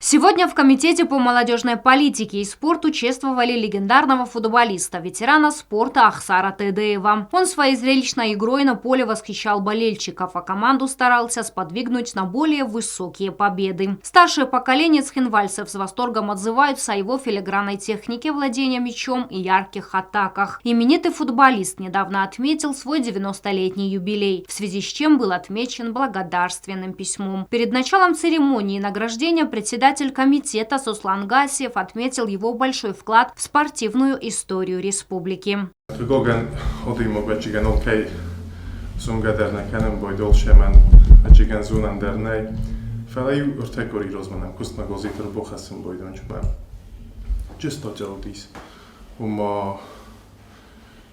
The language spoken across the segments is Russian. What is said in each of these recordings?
Сегодня в Комитете по молодежной политике и спорту чествовали легендарного футболиста, ветерана спорта Ахсара Тедеева. Он своей зрелищной игрой на поле восхищал болельщиков, а команду старался сподвигнуть на более высокие победы. Старшее поколение цхинвальцев с восторгом отзываются о его филигранной технике владения мячом и ярких атаках. Именитый футболист недавно отметил свой 90-летний юбилей, в связи с чем был отмечен благодарственным письмом. Перед началом церемонии награждения председатель комитета Сослан Гасиев отметил его большой вклад в спортивную историю республики.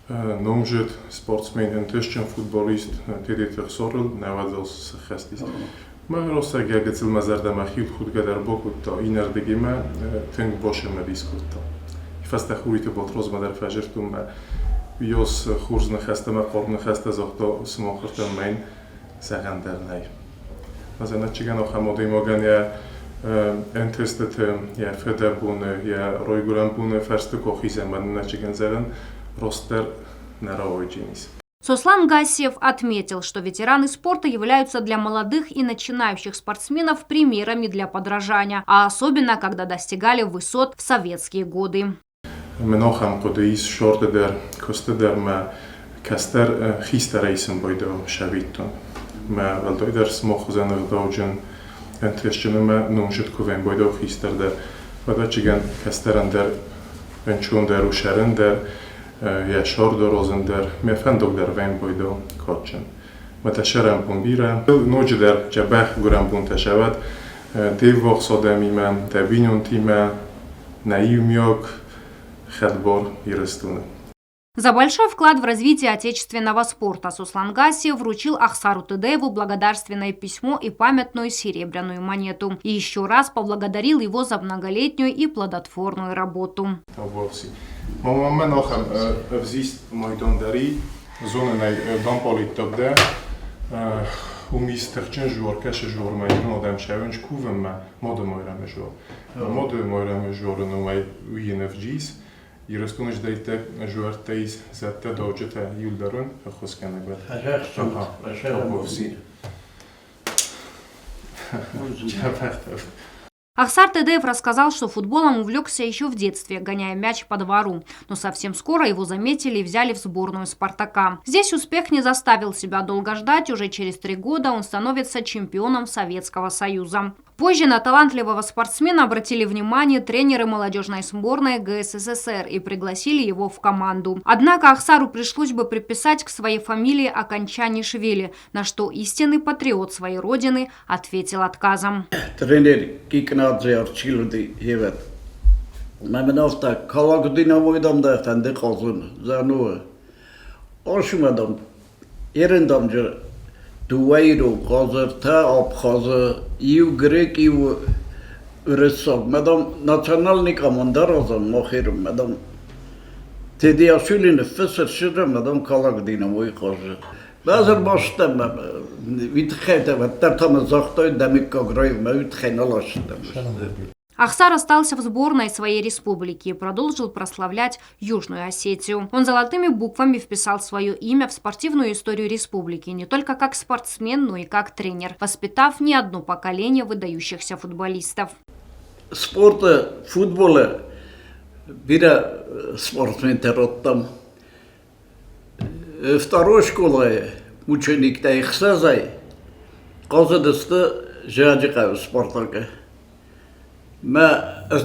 Nomžet sportsmen en teščen futbolist tedetr sorul nevadzal sexestis. Magyarország elgecilmezerde már hírt hútgeder bokutta inerdegime tünk bosem mediszkutta. Feste húrítő bot rozmader fezsertum me jos húrzna heste me korna heste zakta smokartam mein szegendernei. Azért nagységen a hamodai magan entestet fedebun rojgulambun ferstük ohizemben nagységen zelen roster неравойджинис. Сослан Гасиев отметил, что ветераны спорта являются для молодых и начинающих спортсменов примерами для подражания, а особенно, когда достигали высот в советские годы. Менохам кодеис шортедер костедер ме кастер хистерейсен бойдо шавитон. Ме велдойдер смохозенер доджен энтрешченеме номжет ковен бойдо хистердер. Вадачиген кастерендер энчундер ушерендер je sordorozender, mi fendog der vejnbojdo kocsen. Mete serempon bire, nocs der csebeh gurempon tesevet, tévvok szodemimen, te vinyuntime, наимьёк, хедбор и растуны. За большой вклад в развитие отечественного спорта Сослан Гасиев вручил Ахсару Тедееву благодарственное письмо и памятную серебряную монету. И еще раз поблагодарил его за многолетнюю и плодотворную работу. Момент нахем взист майдандери, зоненай дамполиттабде, умистехчен жуар кеше жуар майдан адам шевенч кувемме модомойраме жуар. Модомойраме жуар номай уйенефджис. И растунеш дайте жуартейс за те доджете юлдарун, хускане бе. Ахсар Тедеев рассказал, что футболом увлекся еще в детстве, гоняя мяч по двору. Но совсем скоро его заметили и взяли в сборную «Спартака». Здесь успех не заставил себя долго ждать. Уже через 3 года он становится чемпионом Советского Союза. Позже на талантливого спортсмена обратили внимание тренеры молодежной сборной ГССР и пригласили его в команду. Однако Ахсару пришлось бы приписать к своей фамилии Аканчанишвили, на что истинный патриот своей родины ответил отказом. Тренер Кикнадзе Арчилуди Хевет. Маменовта Калагдинамойдам да фанде казун зану. Ошмадам Ерендамжа Дуайру казарта абхаза ив грек ив ресоб. Мадам национальный командар азам махирум мадам. Тедиашвили нефесер шира мадам Калагдинамой каза. Базар баштам витхета ваттартам захтой дамикка грой мавитхеналаштам. Ахсар остался в сборной своей республики и продолжил прославлять Южную Осетию. Он золотыми буквами вписал свое имя в спортивную историю республики не только как спортсмен, но и как тренер, воспитав не одно поколение выдающихся футболистов. Спорта, футбола, бира спортсмен тероттам. Второй школы ученик Тайхсазай, казадысты жаджикав спорталга. Мы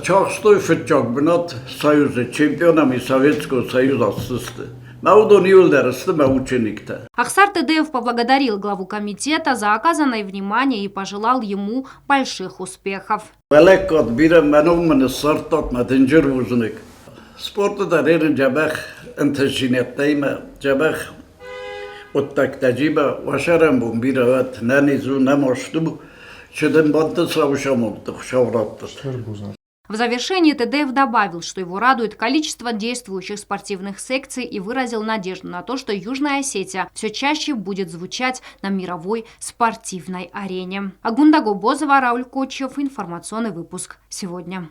часто футчак бнат союза чемпионами Советского Союза сысты. Ахсар Тедеев поблагодарил главу комитета за оказанное внимание и пожелал ему больших успехов. В завершении Тедеев добавил, что его радует количество действующих спортивных секций и выразил надежду на то, что Южная Осетия все чаще будет звучать на мировой спортивной арене. Агундаго Бозова, Рауль Кочев. Информационный выпуск сегодня.